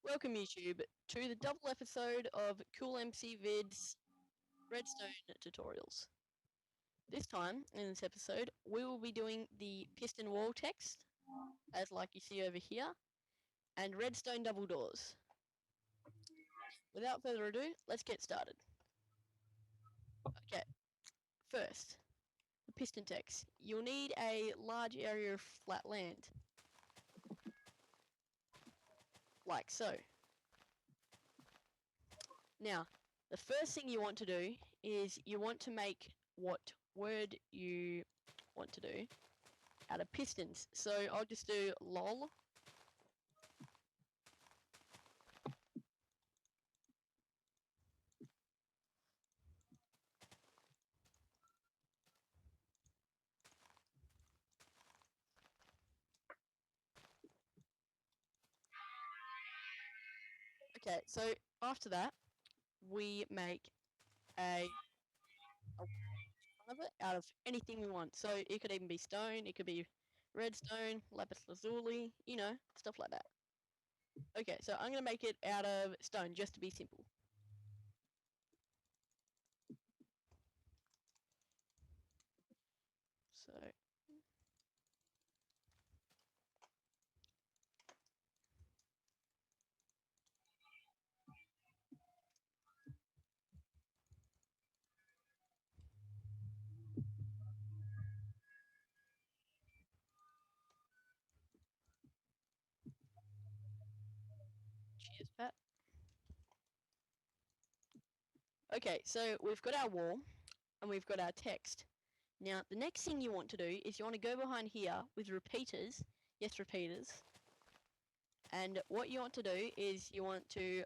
Welcome YouTube to the double episode of Cool MC Vid's Redstone tutorials. This time, in this episode, we will be doing the piston wall text, as like you see over here, and redstone double doors. Without further ado, let's get started. Okay, first, the piston text. You'll need a large area of flat land, like so. Now, the first thing you want to do is you want to make what word you want to do out of pistons. So I'll just do lol. Okay, so after that, we make a of it out of anything we want. So it could even be stone, it could be redstone, lapis lazuli, stuff like that. Okay, so I'm gonna make it out of stone just to be simple. So cheers, Pat. Okay, so we've got our wall and we've got our text. Now, the next thing you want to do is you want to go behind here with repeaters. Yes, repeaters. And what you want to do is you want to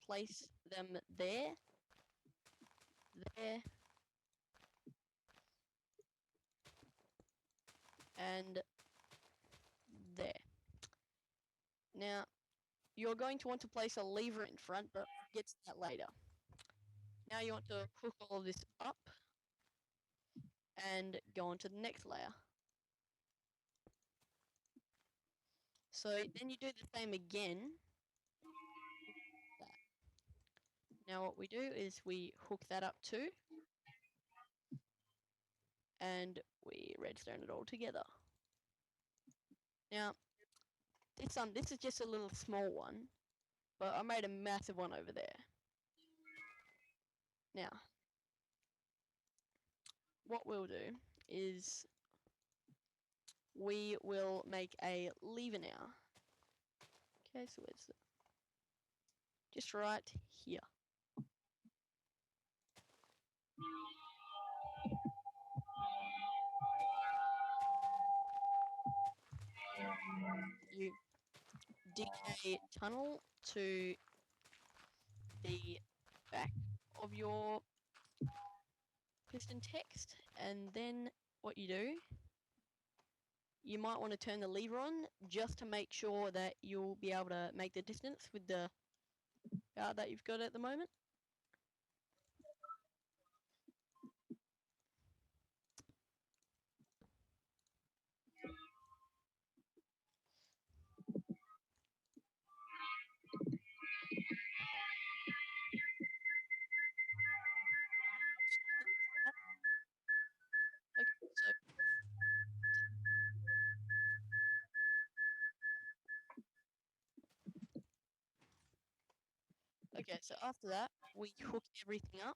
place them there, and there. Now, you're going to want to place a lever in front, but we'll get to that later. Now you want to hook all of this up and go on to the next layer. So then you do the same again. Now what we do is we hook that up too, and we redstone it all together. Now, this is just a little small one, but I made a massive one over there. Now, what we'll do is we will make a lever now. Okay, so it's just right here. You dig a tunnel to the back of your piston text, and then what you do, you might want to turn the lever on just to make sure that you'll be able to make the distance with the power that you've got at the moment. Okay, so after that, we hook everything up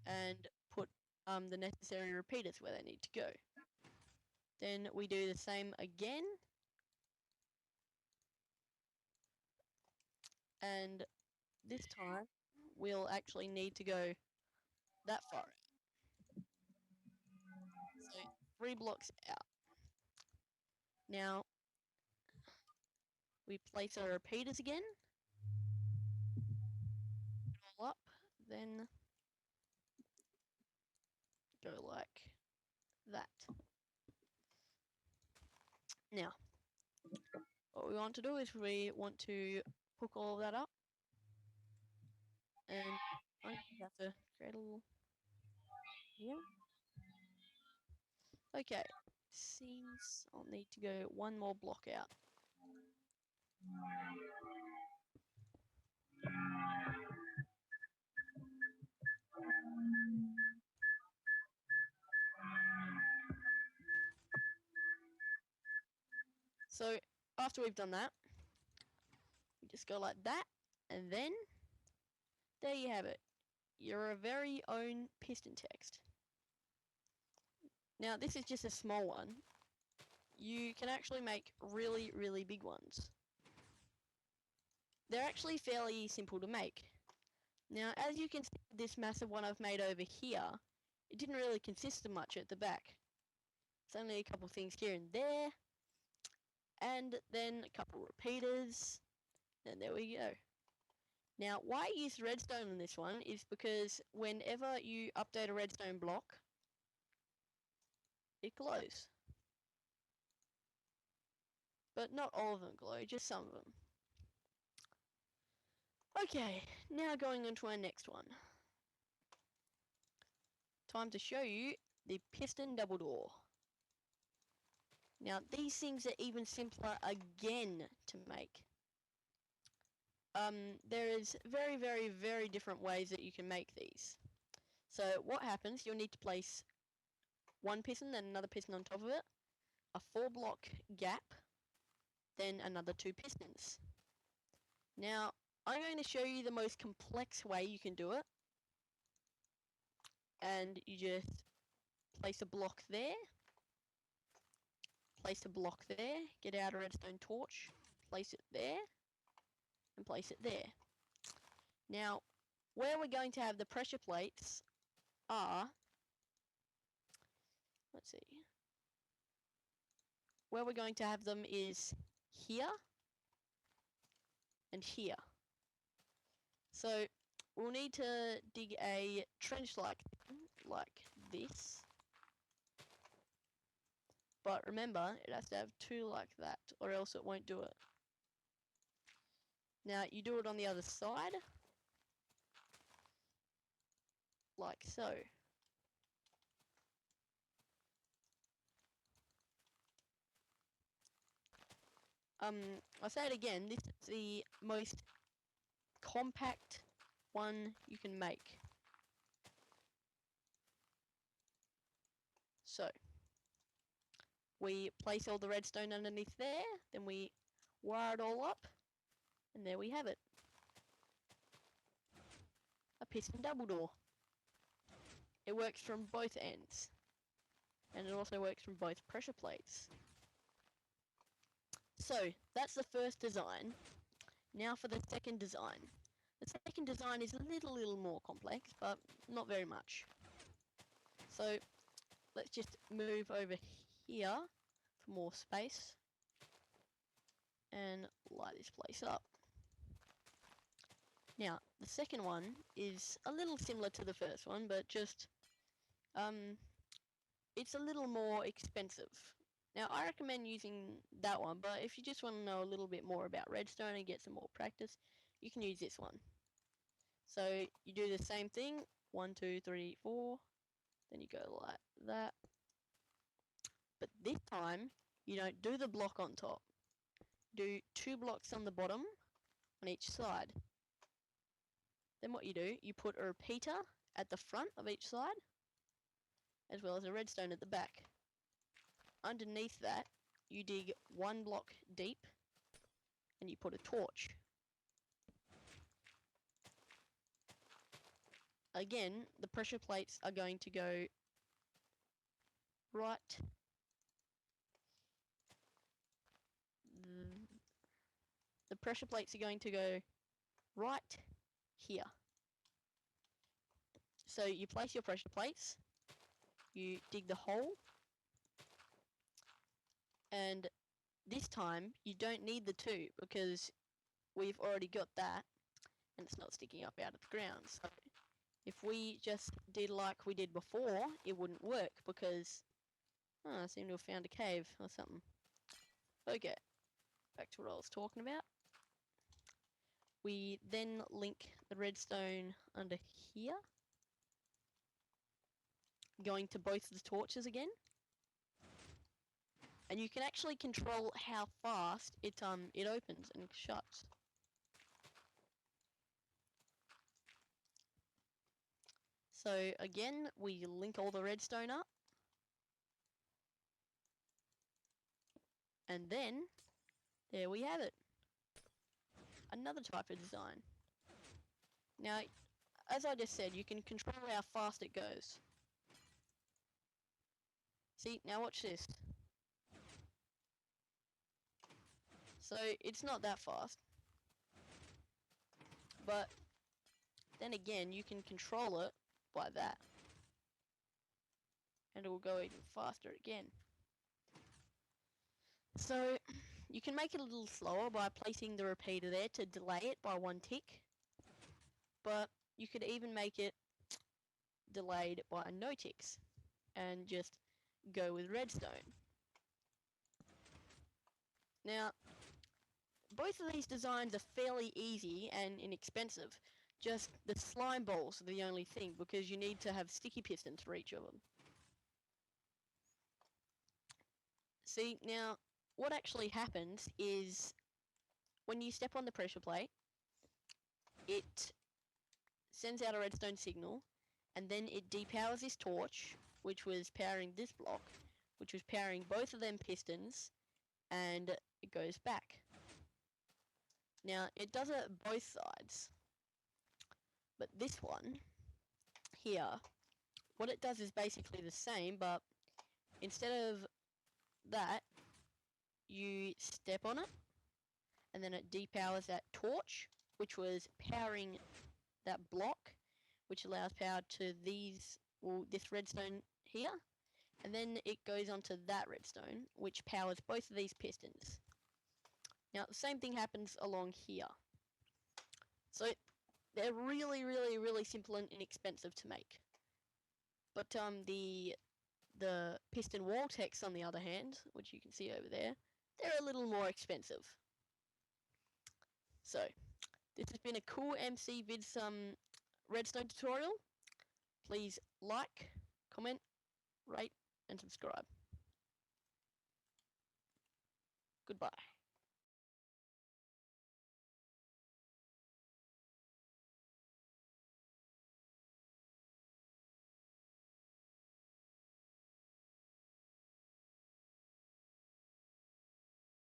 and put the necessary repeaters where they need to go. Then we do the same again, and this time we'll actually need to go that far out. So 3 blocks out. Now we place our repeaters again, all up, then go like that. Now, what we want to do is we want to hook all of that up, and I have to create a little here. Okay, seems I'll need to go one more block out. So after we've done that, we just go like that, and then there you have it. Your very own piston text. Now this is just a small one. You can actually make really, really big ones. They're actually fairly simple to make. Now, as you can see, this massive one I've made over here, it didn't really consist of much at the back. It's only a couple things here and there, and then a couple repeaters, and there we go. Now, why I use redstone on this one is because whenever you update a redstone block, it glows. But not all of them glow, just some of them. Okay, now going on to our next one. Time to show you the piston double door. Now, these things are even simpler again to make. There is very, very, very different ways that you can make these. So what happens, you'll need to place one piston, then another piston on top of it, a 4-block gap, then another 2 pistons. Now, I'm going to show you the most complex way you can do it. And you just place a block there, place a block there, get out a redstone torch, place it there, and place it there. Now, where we're going to have the pressure plates are, let's see, where we're going to have them is here and here. So we'll need to dig a trench like this. But remember, it has to have 2 like that, or else it won't do it. Now, you do it on the other side, like so. I'll say it again, this is the most compact one you can make. So, we place all the redstone underneath there, then we wire it all up, and there we have it. A piston double door. It works from both ends, and it also works from both pressure plates. So, that's the first design. Now for the second design. The second design is a little more complex, but not very much. So, let's just move over here for more space and light this place up. Now, the second one is a little similar to the first one, but just, it's a little more expensive. Now, I recommend using that one, but if you just want to know a little bit more about redstone and get some more practice, you can use this one. So, you do the same thing, 1, 2, 3, 4, then you go like that. But this time, you don't do the block on top. Do 2 blocks on the bottom, on each side. Then what you do, you put a repeater at the front of each side, as well as a redstone at the back. Underneath that, you dig 1 block deep, and you put a torch. Again, the pressure plates are going to go right. The pressure plates are going to go right here. So you place your pressure plates, you dig the hole, and this time you don't need the 2 because we've already got that and it's not sticking up out of the ground. So if we just did like we did before, it wouldn't work because I seem to have found a cave or something. Okay, back to what I was talking about. We then link the redstone under here, going to both of the torches again. and you can actually control how fast it opens and shuts. So again, we link all the redstone up, and then there we have it. Another type of design. Now, as I just said, you can control how fast it goes. See, now watch this. So it's not that fast, but then again, you can control it by that, and it will go even faster again. So you can make it a little slower by placing the repeater there to delay it by 1 tick, but you could even make it delayed by no ticks and just go with redstone. Now, both of these designs are fairly easy and inexpensive. Just the slime balls are the only thing, because you need to have sticky pistons for each of them. See, now, what actually happens is when you step on the pressure plate, it sends out a redstone signal, and then it depowers this torch, which was powering this block, which was powering both of them pistons, and it goes back. Now, it does it both sides, but this one here, what it does is basically the same, but instead of that, you step on it, and then it depowers that torch, which was powering that block, which allows power to these, well, this redstone here, and then it goes onto that redstone, which powers both of these pistons. Now, the same thing happens along here. So, they're really, really, really simple and inexpensive to make. But the piston wall techs, on the other hand, which you can see over there, they're a little more expensive. So, this has been a cool MC Vids redstone tutorial. Please like, comment, rate, and subscribe. Goodbye.